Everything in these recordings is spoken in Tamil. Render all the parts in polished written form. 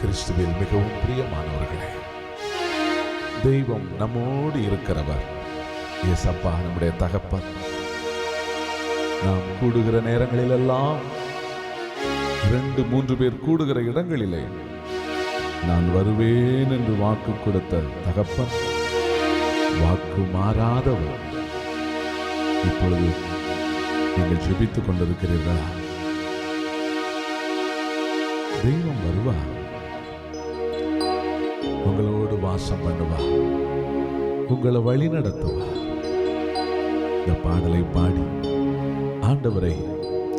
கிறிஸ்துவில் மிகவும் பிரியமானவர்களே, தெய்வம் நம்மோடு இருக்கிறவர். ஏசப்பா நம்முடைய தகப்பன். நாம் கூடுகிற நேரங்களிலெல்லாம் 2-3 பேர் கூடுகிற இடங்களிலே நான் வருவேன் என்று வாக்கு கொடுத்த தகப்பன், வாக்கு மாறாதவர். இப்பொழுது நீங்கள் ஜெபித்துக் கொண்டிருக்கிறீர்களா? தெய்வம் வருவார், உங்களோடு வாசம் பண்ணுவார், உங்களை வழி நடத்துவார். இந்த பாடலை பாடி ஆண்டவரை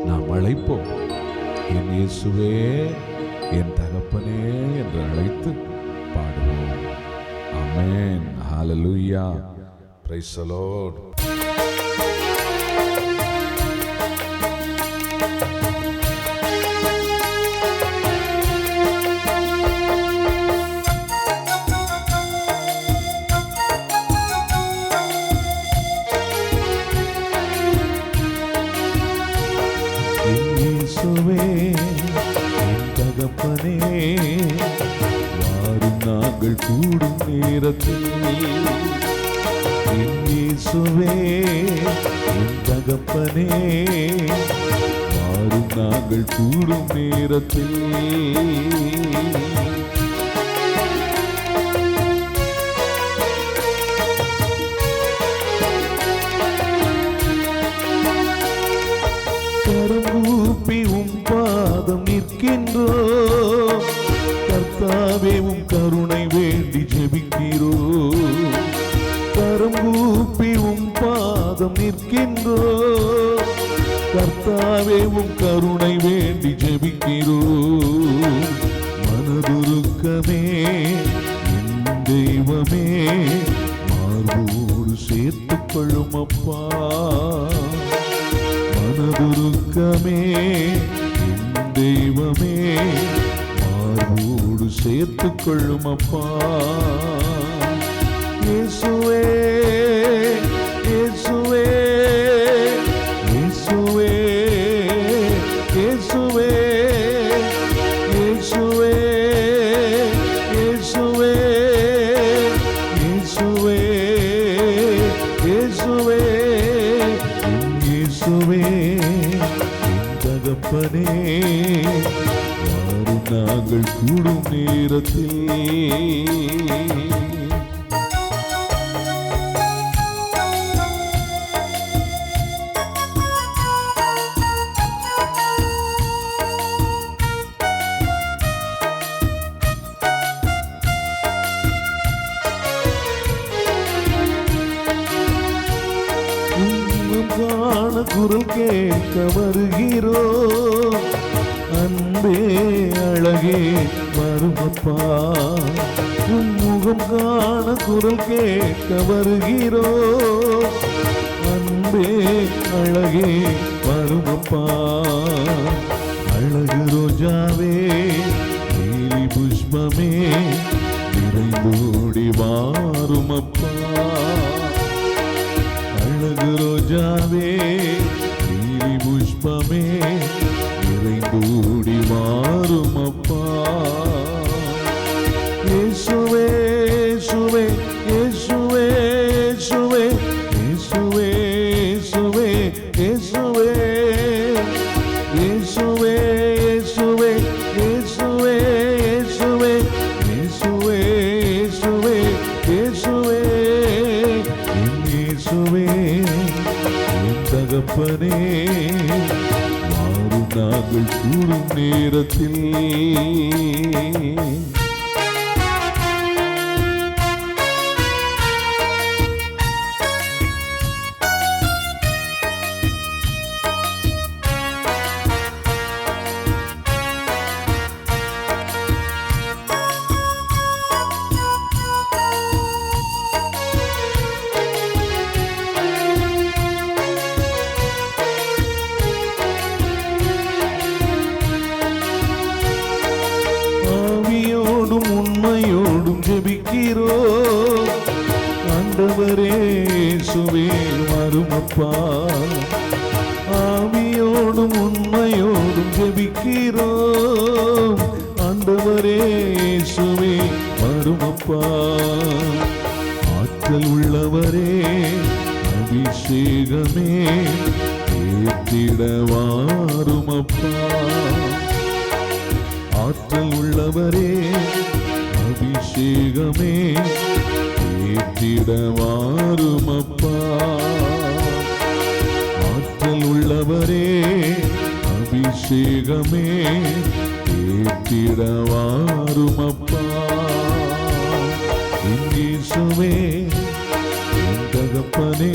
நாம் அழைப்போம். என் இயேசுவே, என் தகப்பனே என்று அழைத்து பாடுவோம். ஆமென். ஹல்லேலூயா. Praise the Lord. வாரும் நாங்கள் கூடும் நேரத்தில், இயேசுவே என் தகப்பனே, வாரும் நாங்கள் கூடும் நேரத்தில், கரங்கூப்பி உம் பாதம் நிற்கின்றோம். கர்த்தாவே உம் கருணை வேண்டி ஜெபிக்கிறோம். கரங்கூப்பி உம் பாதம் நிற்கின்றோம். கர்த்தாவே உம் கருணை வேண்டி ஜெபிக்கிறோம். மனதுருக்கமே என் தெய்வமே, மார்போடு சேர்த்துக் கொள்ளும் அப்பா. மனதுருக்கமே என் தெய்வமே, மார்போடு சேர்த்துக் கொள்ளும் அப்பா. இயேசுவே, இயேசுவே, இயேசுவே, இயேசுவே, இயேசுவே, இயேசுவே, இயேசுவே, இயேசுவே, இயேசுவே என் தகப்பனே, வாரும் நாங்கள் கூடும் நேரத்தில். காண குரல் கேட்க வருகிறோம். அன்பே அழகே வருமப்பா, உன் முகம் காண குரல் கேட்க வருகிறோம். அன்பே அழகே வருமப்பா, அழகு ரோஜாவே நீலி புஷ்பமே நிறைந்தோடி வாருமப்பா. அழகு ரோஜாவே நீலி புஷ்பமே நிறைந்தோடி வாரும் அப்பா. இயேசுவே, இயேசுவே, இயேசுவே, இயேசுவே, இயேசுவே, இயேசுவே, இயேசுவே, இயேசுவே, இயேசுவே, இயேசுவே, இயேசுவே, இயேசுவே, இயேசுவே, இயேசுவே என் தகப்பனே, வாரும் நாங்கள் கூடும் நேரத்தில். உண்மையோடும் ஜெபிக்கிறோம். ஆண்டவரே இயேசுவே வருமப்பா, ஆவியோடும் உண்மையோடும் ஜெபிக்கிறோம். ஆண்டவரே இயேசுவே வருமப்பா. ஆற்றல் உள்ளவரே அபிஷேகமே ஏற்றிட வாருமப்பா. ஆற்றல் உள்ளவரே அபிஷேகமே ஏற்றிட வாருமப்பா. ஆற்றல் உள்ளவரே அபிஷேகமே ஏற்றிட வாருமப்பா. இயேசுவே என் தகப்பனே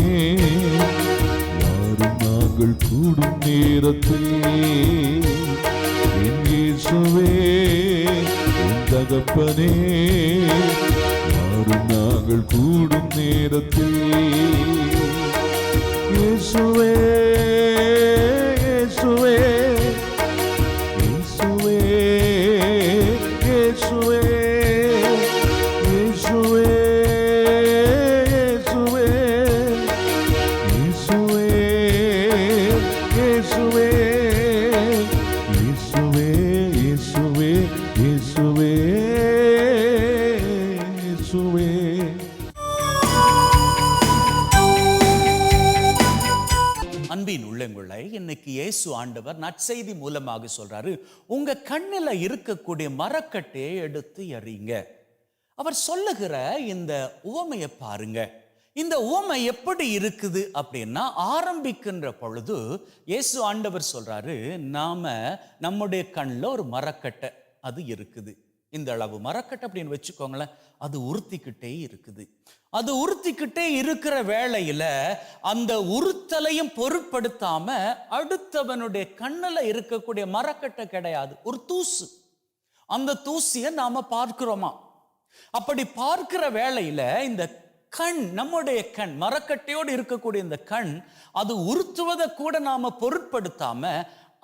வாரும் நாங்கள் கூடும் நேரத்தில். இயேசுவே என் தகப்பனே வாரும் நாங்கள் கூடும் நேரத்தில். இயேசுவே இயேசுவே இயேசுவே இயேசுவே இயேசுவே இயேசுவே இயேசுவே இயேசுவே இயேசுவே இயேசுவே இயேசுவே. அன்பின் உள்ளங்களை இன்னைக்கு இயேசு ஆண்டவர் நற்செய்தி மூலமாக சொல்றாரு, உங்க கண்ணில் இருக்கக்கூடிய மரக்கட்டையை எடுத்து எறிங்க. அவர் சொல்லுகிற இந்த உவமையை பாருங்க. இந்த உவமை எப்படி இருக்குது அப்படின்னா, ஆரம்பிக்கின்ற பொழுது இயேசு ஆண்டவர் சொல்றாரு, நாம நம்முடைய கண்ணில் ஒரு மரக்கட்டை அது இருக்குது. இந்த அளவு மரக்கட்டை அப்படின்னு வச்சுக்கோங்களேன். அது உறுத்திக்கிட்டே இருக்குது. அது உறுத்திக்கிட்டே இருக்கிற வேளையில அந்த உறுத்தலையும் பொருட்படுத்தாம அடுத்தவனுடைய கண்ணில் இருக்கக்கூடிய மரக்கட்டை கிடையாது, ஒரு தூசு. அந்த தூசியை நாம பார்க்கிறோமா? அப்படி பார்க்கிற வேளையில இந்த கண், நம்முடைய கண், மரக்கட்டையோடு இருக்கக்கூடிய இந்த கண், அது உறுத்துவதை கூட நாம பொருட்படுத்தாம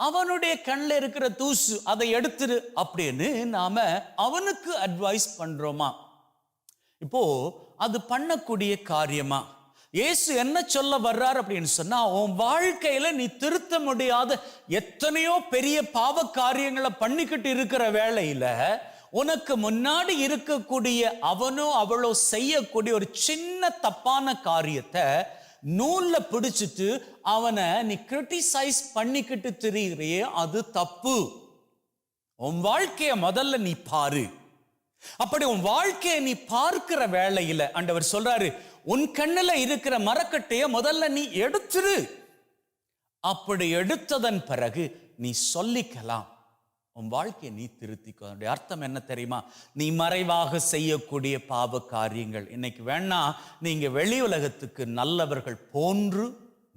அவனுடைய கண்ணில் இருக்கிற தூசு அதை எடுத்துரு அப்படின்னு நாம அவனுக்கு அட்வைஸ் பண்றோமா? இப்போ அது பண்ணக்கூடிய காரியமா? இயேசு என்ன சொல்ல வர்றார் அப்படின்னு சொன்னா, உன் வாழ்க்கையில நீ திருத்த முடியாத எத்தனையோ பெரிய பாவ காரியங்களை பண்ணிக்கிட்டு இருக்கிற வேளையில உனக்கு முன்னாடி இருக்கக்கூடிய அவனோ அவளோ செய்யக்கூடிய ஒரு சின்ன தப்பான காரியத்தை நூல்ல பிடிச்சிட்டு அவனை நீ கிரிட்டிசைஸ் பண்ணிக்கிட்டு திரிகிறியே, அது தப்பு. உன் வாழ்க்கைய முதல்ல நீ பாரு. அப்படி உன் வாழ்க்கையை நீ பார்க்கிற வேளையில ஆண்டவர் சொல்றாரு, உன் கண்ணுல இருக்கிற மரக்கட்டைய முதல்ல நீ எடுத்துரு. அப்படி எடுத்ததன் பிறகு நீ சொல்லிக்கலாம், உன் வாழ்க்கையை நீ திருத்திக்கோ. அதனுடைய அர்த்தம் என்ன தெரியுமா? நீ மறைவாக செய்யக்கூடிய பாவ காரியங்கள் இன்னைக்கு வேணா நீங்க வெளி உலகத்துக்கு நல்லவர்கள் போன்று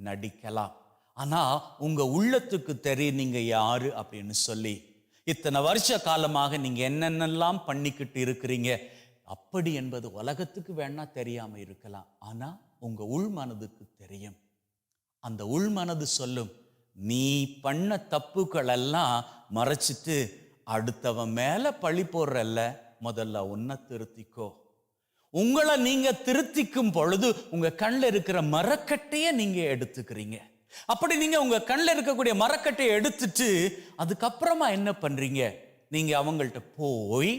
நடிக்கலாம், ஆனா உங்க உள்ளத்துக்கு தெரியும் நீங்க யாரு அப்படின்னு சொல்லி. இத்தனை வருஷ காலமாக நீங்க என்னென்னலாம் பண்ணிக்கிட்டு இருக்கிறீங்க அப்படி என்பது உலகத்துக்கு வேணா தெரியாம இருக்கலாம், ஆனா உங்க உள் மனதுக்கு தெரியும். அந்த உள் மனது சொல்லும், நீ பண்ண தப்புக்கள் எல்லாம் மறைச்சிட்டு அடுத்தவன் மேல பழி போடுறல்ல, முதல்ல உன்னை திருத்திக்கோ. உங்களை நீங்க திருத்திக்கும் பொழுது உங்க கண்ணில் இருக்கிற மரக்கட்டையை நீங்க எடுத்துக்கிறீங்க. அப்படி நீங்க உங்க கண்ணில் இருக்கக்கூடிய மரக்கட்டையை எடுத்துட்டு அதுக்கப்புறமா என்ன பண்றீங்க? நீங்க அவங்கள்ட்ட போய்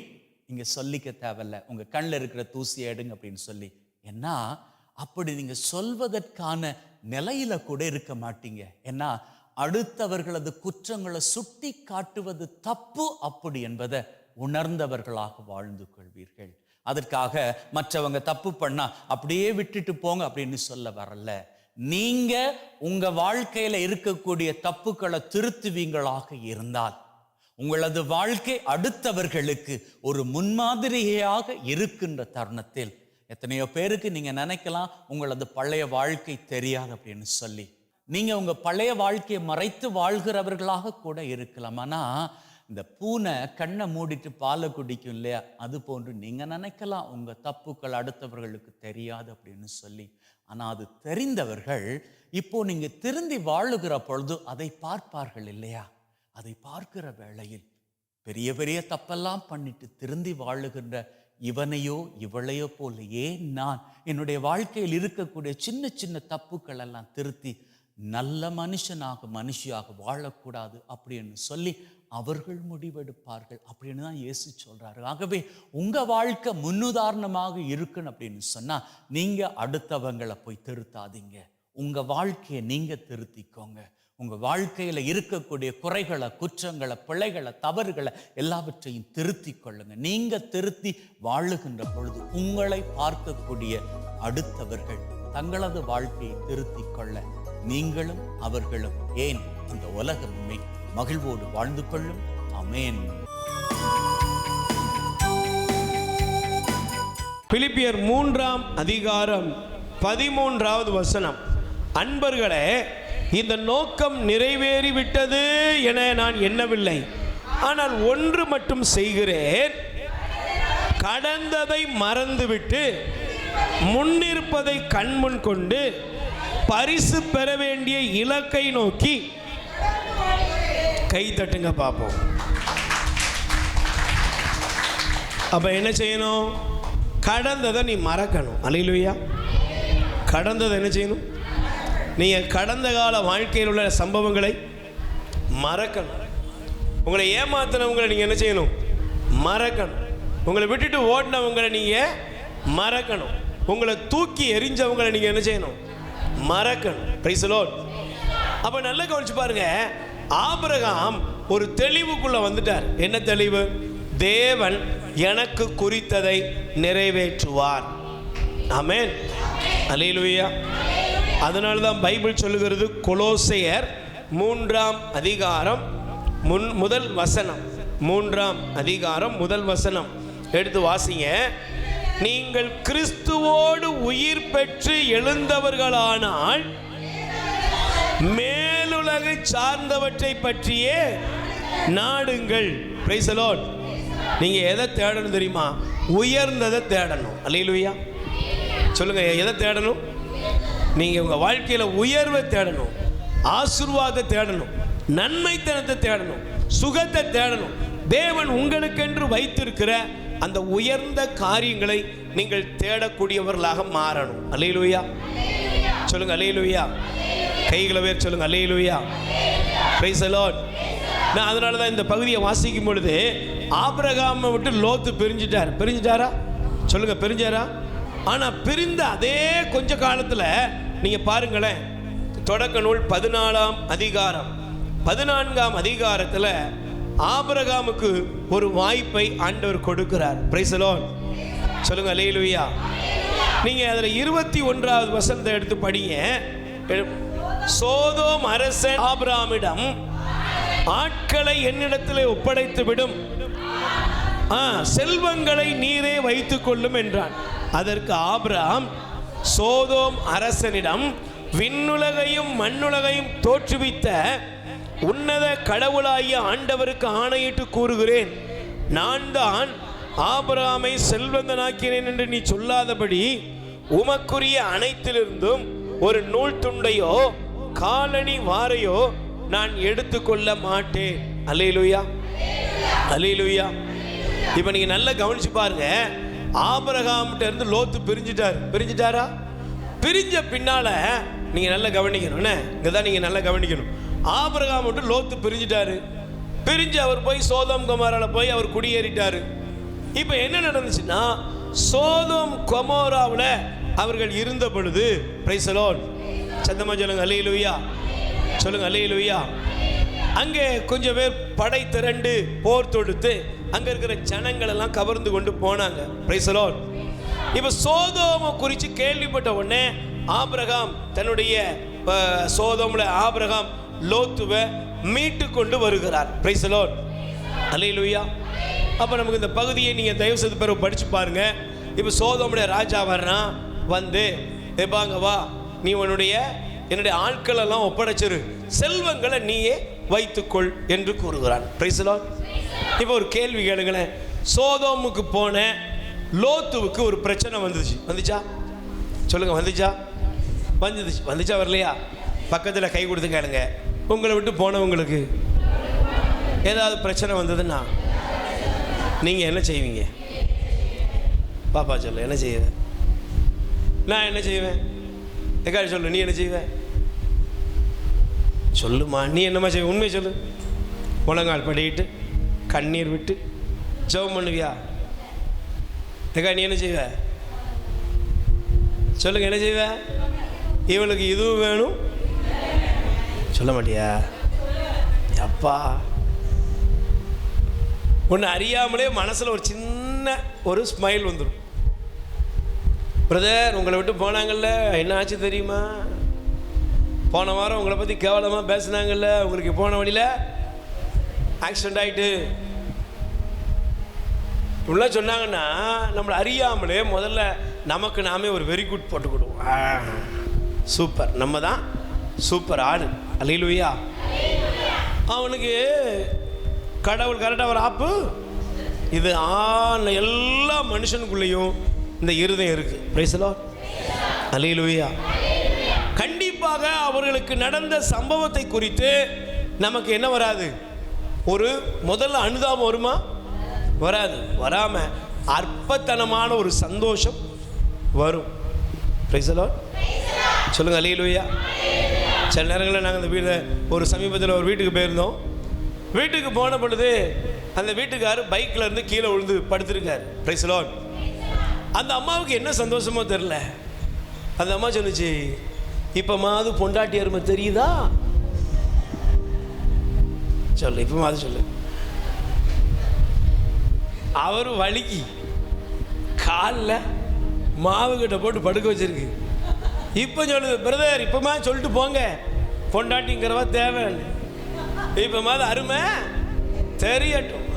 நீங்க சொல்லிக்க தேவையில்ல, உங்க கண்ணில் இருக்கிற தூசியை எடுங்க அப்படின்னு சொல்லி. ஏன்னா அப்படி நீங்க சொல்வதற்கான நிலையில கூட இருக்க மாட்டீங்க. ஏன்னா அடுத்தவர்களது குற்றங்களை சுட்டி காட்டுவது தப்பு அப்படி என்பதை உணர்ந்தவர்களாக வாழ்ந்து கொள்வீர்கள். அதற்காக மற்றவங்க தப்பு பண்ணா அப்படியே விட்டுட்டு போங்க அப்படின்னு சொல்ல வரல. நீங்க உங்க வாழ்க்கையில இருக்கக்கூடிய தப்புக்களை திருத்துவீங்களாக இருந்தால் உங்களது வாழ்க்கை அடுத்தவர்களுக்கு ஒரு முன்மாதிரியாக இருக்கின்ற தருணத்தில் எத்தனையோ பேருக்கு நீங்க நினைக்கலாம் உங்களது பழைய வாழ்க்கை தெரியாது அப்படின்னு சொல்லி. நீங்க உங்க பழைய வாழ்க்கையை மறைத்து வாழ்கிறவர்களாக கூட இருக்கலாம். ஆனா இந்த பூனை கண்ணை மூடிட்டு பாலை குடிக்கும் இல்லையா, அது போன்று நீங்க நினைக்கலாம் உங்க தப்புக்கள் அடுத்தவர்களுக்கு தெரியாது அப்படின்னு சொல்லி. ஆனா அது தெரிந்தவர்கள் இப்போ நீங்க திருந்தி வாழுகிற பொழுது அதை பார்ப்பார்கள் இல்லையா? அதை பார்க்கிற வேளையில் பெரிய பெரிய தப்பெல்லாம் பண்ணிட்டு திருந்தி வாழுகின்ற இவனையோ இவளையோ போல ஏன் நான் என்னுடைய வாழ்க்கையில் இருக்கக்கூடிய சின்ன சின்ன தப்புக்கள் எல்லாம் திருத்தி நல்ல மனுஷியாக வாழக்கூடாது அப்படின்னு சொல்லி அவர்கள் முடிவெடுப்பார்கள் அப்படின்னு தான் இயேசு சொல்றாரு. ஆகவே உங்க வாழ்க்கை முன்னுதாரணமாக இருக்குன்னு அப்படின்னு சொன்னா நீங்க அடுத்தவங்களை போய் திருத்தாதீங்க. உங்க வாழ்க்கையை நீங்க திருத்திக்கோங்க. உங்க வாழ்க்கையில இருக்கக்கூடிய குறைகளை, குற்றங்களை, பிழைகளை, தவறுகளை எல்லாவற்றையும் திருத்தி கொள்ளுங்க. நீங்க திருத்தி வாழுகின்ற பொழுது உங்களை பார்க்கக்கூடிய அடுத்தவர்கள் தங்களது வாழ்க்கையை திருத்தி கொள்ள நீங்களும் அவர்களும் ஏன் இந்த உலகமே மகிழ்வோடு வாழ்ந்து கொள்ளும். ஆமென். பிலிப்பியர் 3ஆம் அதிகாரம் 13வது வசனம். அன்பர்களே, இந்த நோக்கம் நிறைவேறிவிட்டது என நான் எண்ணவில்லை, ஆனால் ஒன்று மட்டும் செய்கிறேன், கடந்ததை மறந்துவிட்டு முன்னிருப்பதை கண்முன் கொண்டு பரிசு பெற வேண்டிய இலக்கை நோக்கி. கை தட்டுங்க பார்ப்போம். அப்ப என்ன செய்யணும்? கடந்ததை நீ மறக்கணும். அல்லேலூயா. கடந்ததை என்ன செய்யணும்? நீங்கள் கடந்த கால வாழ்க்கையில் உள்ள சம்பவங்களை மறக்கணும். உங்களை ஏமாத்தினவங்களை நீங்கள் என்ன செய்யணும்? மறக்கணும். உங்களை விட்டுட்டு ஓடினவங்களை நீங்கள் மறக்கணும். உங்களை தூக்கி எரிஞ்சவங்களை நீங்கள் என்ன செய்யணும்? மறக்கணும். Praise the Lord. அப்போ நல்லா கவனிச்சு பாருங்க. ஆபிரகாம் ஒரு தெளிவுக்குள்ள வந்துட்டார். என்ன தெளிவு? தேவன் எனக்கு குறித்ததை நிறைவேற்றுவார். ஆமென். அல்லேலூயா. அதனால தான் பைபிள் சொல்லுகிறது, கொலோசையர் 3ஆம் அதிகாரம் முதல் வசனம். 3ஆம் அதிகாரம் முதல் வசனம் எடுத்து வாசிங்க. நீங்கள் கிறிஸ்துவோடு உயிர் பெற்று எழுந்தவர்களானால் மேலுலகை சார்ந்தவற்றை பற்றியே நாடுங்கள். Price the Lord. நீங்க எதை தேடணும் தெரியுமா? உயர்ந்ததை தேடணும். அல்லேலூயா. சொல்லுங்க, எதை தேடணும்? நீங்க உங்க வாழ்க்கையில உயர்வை தேடணும், ஆசீர்வாதத்தை தேடணும், நன்மைத்தனத்தை தேடணும், சுகத்தை தேடணும். தேவன் உங்களுக்கென்று வைத்திருக்கிற அந்த உயர்ந்த காரியங்களை நீங்கள் தேடக்கூடியவர்களாக மாறணும். அல்லேலூயா. சொல்லுங்க அல்லேலூயா. கைகளை வேர் சொல்லுங்க அல்லேலூயா. Price the Lord. நான் அதனால தான் இந்த பகுதியை வாசிக்கும் பொழுது ஆபிரகாமை விட்டு லோத்து பிரிஞ்சிட்டாரா? சொல்லுங்க, பிரிஞ்சாரா? ஆனால் பிரிந்த அதே கொஞ்ச காலத்தில் நீங்கள் பாருங்களேன், தொடக்க நூல் 14ஆம் அதிகாரம் 14ஆம் அதிகாரத்தில் ஆபிரகாமுக்கு ஒரு வாய்ப்பை ஆண்டவர் கொடுக்கிறார். Price the Lord. சொல்லுங்க அல்லேலூயா. நீங்கள் அதில் 21வது வசனத்தை எடுத்து படிங்க. சோதோம் அரசன் ஆபிரகாமிடம் ஆட்களை என்னிடத்தில் ஒப்படைத்து விடும், செல்வங்களை நீரே வைத்துக் கொள்ளும் என்றான். அதற்கு ஆபிரகாம் சோதோம் அரசனிடம், விண்ணுலகையும் மண்ணுலகையும் தோற்றுவித்த உன்னத கடவுளாகிய ஆண்டவருக்கு ஆணையிட்டு கூறுகிறேன், நான் தான் ஆபிரகாமை செல்வந்தனாக்கினேன் என்று நீ சொல்லாதபடி உமக்குரிய அனைத்திலிருந்தும் ஒரு நூல் துண்டையோ காலணி வாரையோ நான் எடுத்துக்கொள்ள மாட்டேன். அல்லேலூயா. அல்லேலூயா. இப்போ நீங்க நல்லா கவனிச்சு பாருங்க. ஆபிரகாம்கிட்ட இருந்து லோத்து பிரிஞ்சிட்டாரா? பிரிஞ்ச பின்னால நீங்க நல்லா கவனிக்கணும். இங்கதான் நீங்க நல்லா கவனிக்கணும். ஆபிரகாம் விட்டு லோத்து பிரிஞ்சு அவர் போய் சோதோம் கொமோரால போய் அவர் குடியேறிட்டாரு. இப்போ என்ன நடந்துச்சுன்னா, சோதோம் கொமோராவில் அவர்கள் இருந்த பொழுது, பிரைஸ் தி லார்ட், சத்தமா சொல்லுங்க அல்லேலூயா. சொல்லுங்க அல்லேலூயா. அங்கே கொஞ்சம் பேர் படை திரண்டு போர் தொடுத்து அங்க இருக்கிற ஜனங்கள் எல்லாம் கவர்ந்து கொண்டு போனாங்க. Price the Lord. இப்ப சோதோமை குறித்து கேள்விப்பட்ட உடனே ஆபிரகாம் தன்னுடைய சோதோம்ல ஆபிரகாம் லோத்துவை மீட்டு கொண்டு வருகிறார். Praise the Lord. அல்லேலூயா. அப்ப நமக்கு இந்த பகுதியை நீங்க தயவு செய்து பிறகு படிச்சு பாருங்க. இப்ப சோதோமுடைய ராஜா வர்றான், வந்து எப்பாங்க வா, நீ என்னுடைய ஆட்கள் எல்லாம் ஒப்படைச்சிரு, செல்வங்களை நீயே வைத்துக்கொள் என்று கூறுகிறான். Price the Lord. இப்போ ஒரு கேள்வி கேளுங்களேன். சோதோமுக்கு போன லோத்துவுக்கு ஒரு பிரச்சனை வந்துச்சா? சொல்லுங்க, வந்துச்சா வரலையா? பக்கத்தில் கை கொடுத்து கேளுங்க. உங்களை விட்டு போனவங்களுக்கு ஏதாவது பிரச்சனை வந்ததுன்னா நீங்கள் என்ன செய்வீங்க? பாப்பா சொல்லு, என்ன செய்வேன்? நான் என்ன செய்வேன்? எக்காடி சொல்லு, நீ என்ன செய்வேன்? சொல்லுமா, நீ என்னம்மா செய்வ? உண்மையை சொல்லு. முழங்கால் படிக்கிட்டு கண்ணீர் விட்டு ஜெபம் பண்ணுவியா? ஏக்கா நீ என்ன செய்வ? சொல்லுங்க, என்ன செய்வ? இவளுக்கு இதுவும் வேணும் சொல்ல மாட்டியா? அப்பா, ஒன்று அறியாமலே மனசில் ஒரு சின்ன ஒரு ஸ்மைல் வந்துடும். பிரதர், உங்களை விட்டு போனாங்கல்ல, என்ன ஆச்சு தெரியுமா? போன வாரம் உங்களை பற்றி கேவலமாக பேசுனாங்கல்ல, உங்களுக்கு போன வழியில் ஆக்சிடெண்ட் ஆகிட்டு இப்படிலாம் சொன்னாங்கன்னா நம்மளை அறியாமலே முதல்ல நமக்கு நாமே ஒரு வெரி குட் போட்டுக்கிடுவோம். சூப்பர், நம்ம தான் சூப்பர் ஆடு. அல்லேலூயா. அவனுக்கு கடவுள் கரெக்டாக ஒரு ஆப்பு. இது எல்லா மனுஷனுக்குள்ளேயும் இந்த இருதயம் இருக்கு. Praise the Lord. அல்லேலூயா. கண்டிப்பாக அவர்களுக்கு நடந்த சம்பவத்தை குறித்து நமக்கு என்ன வராது? ஒரு முதல்ல அனுதாபம் வருமா? வராது. வராம அற்பத்தனமான ஒரு சந்தோஷம் வரும். Price the Lord. சொல்லுங்க அல்லேலூயா. சில நேரங்களில் நாங்கள் இந்த ஒரு சமீபத்தில் ஒரு வீட்டுக்கு போயிருந்தோம். வீட்டுக்கு போன பொழுது அந்த வீட்டுக்காரர் பைக்கில் இருந்து கீழே விழுந்து படுத்திருக்காரு. Price the Lord. அந்த அம்மாவுக்கு என்ன சந்தோஷமோ தெரில. அந்த அம்மா சொல்லுச்சு, இப்போ மாது பொண்டாட்டி அருமை தெரியுதா? சொல்லு, இப்போ மாது சொல்லு. அவர் வலிக்கு காலில் மாவு கிட்ட போட்டு படுக்க வச்சிருக்கு. இப்போ சொல்லுது, பிரதர் இப்போமா சொல்லிட்டு போங்க, பொண்டாட்டிங்கிறவா தேவைன்னு. இப்போ மாது அருமை தெரியட்டும்.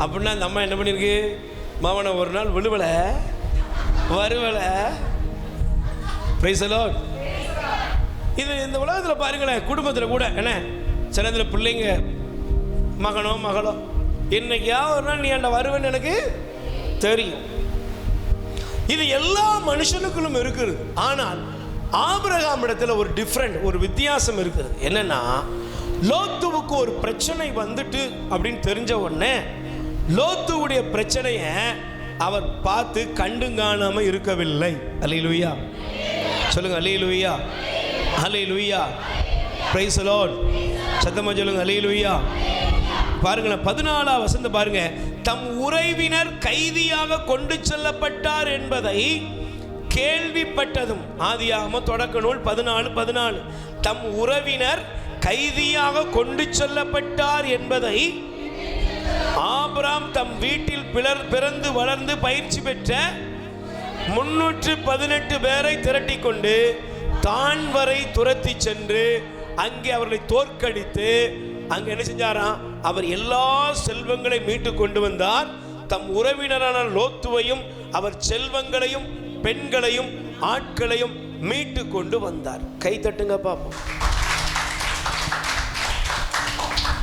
அப்படின்னா அந்த அம்மா என்ன பண்ணியிருக்கு? மாவனை ஒரு நாள் விழுவலை வருவலை. Price the Lord. இது இந்த உலகத்தில் பாருங்களேன், குடும்பத்தில் கூட என்ன சில நேரத்தில் பிள்ளைங்க மகனோ மகளோ இன்னைக்கா ஒரு நாள் நீ அந்த வருவேன்னு எனக்கு தெரியும். இது எல்லா மனுஷனுக்குள்ளும் இருக்குது. ஆனால் ஆபிரகாம் இடத்துல ஒரு டிஃப்ரெண்ட், ஒரு வித்தியாசம் இருக்குது. என்னன்னா, லோத்துவுக்கு ஒரு பிரச்சனை வந்துட்டு அப்படின்னு தெரிஞ்ச உடனே லோத்துவுடைய பிரச்சனையை அவர் பார்த்து கண்டுங்காணாம இருக்கவில்லை. அல்லேலூயா. சொல்லுங்க அல்லேலூயா. அல்லேலூயா. Price the Lord. சத்தமா சொல்லுங்க அல்லேலூயா. பாருங்களேன், 14ஆம் வசனம் பாருங்க. தம் உறவினர் கைதியாக கொண்டு செல்லப்பட்டார் என்பதை கேள்விப்பட்டதும், ஆதியாகமம் தொடக்க நூல் 14:14. தம் உறவினர் கைதியாக கொண்டு செல்லப்பட்டார் என்பதை ஆபிரகாம் தம் வீட்டில் பிறந்து வளர்ந்து பயிற்சி பெற்ற 318 பேரை திரட்டி கொண்டு தான் வரை துரத்தி சென்று அங்கே அவர்களை தோற்கடித்து அங்கே என்ன செஞ்சாராம்? அவர் எல்லா செல்வங்களை மீட்டு கொண்டு வந்தார். தம் உறவினரான லோத்துவையும் அவர் செல்வங்களையும் பெண்களையும் ஆட்களையும் மீட்டு கொண்டு வந்தார். கை தட்டுங்க பாப்போம்.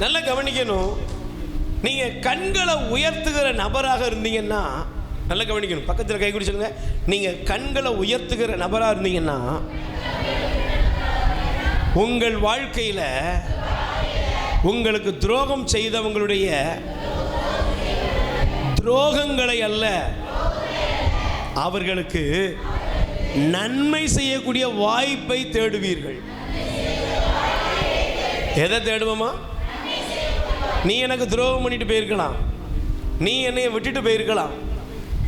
நல்லா கவனிக்கணும். நீங்க கண்களை உயர்த்துகிற நபராக இருந்தீங்கன்னா, நல்லா கவனிக்கணும், பக்கத்தில் கை குடி சொல்லுங்க. நீங்க கண்களை உயர்த்துகிற நபராக இருந்தீங்கன்னா உங்கள் வாழ்க்கையில உங்களுக்கு துரோகம் செய்தவங்களுடைய துரோகங்களை அல்ல, அவர்களுக்கு நன்மை செய்யக்கூடிய வாய்ப்பை தேடுவீர்கள். எதை தேடுவோமா? நீ எனக்கு துரோகம் பண்ணிட்டு போயிருக்கலாம், நீ என்னை விட்டுட்டு போயிருக்கலாம்,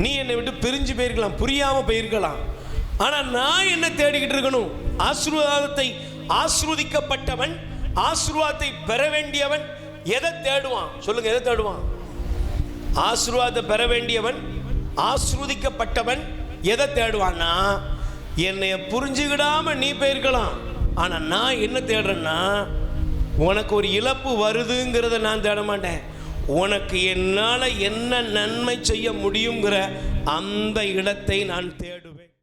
நீ என்னை விட்டு பிரிஞ்சு போயிருக்கலாம், புரியாம போயிருக்கலாம். ஆனா நான் என்ன தேடிக்கிட்டு இருக்கணும்? ஆசீர்வாதத்தை. ஆசீர்வதிக்கப்பட்டவன், ஆசீர்வாதத்தை பெற வேண்டியவன் எதை தேடுவான்? சொல்லுங்க, எதை தேடுவான்? ஆசீர்வாதத்தை பெற வேண்டியவன், ஆசீர்வதிக்கப்பட்டவன் எதை தேடுவான்னா, என்னைய புரிஞ்சுக்கிடாம நீ போயிருக்கலாம், ஆனா நான் என்ன தேடுறேன்னா, உனக்கு ஒரு இழப்பு வருதுங்கிறத நான் தேட மாட்டேன். உனக்கு என்னால் என்ன நன்மை செய்ய முடியுங்கிற அந்த இடத்தை நான் தேடுவேன்.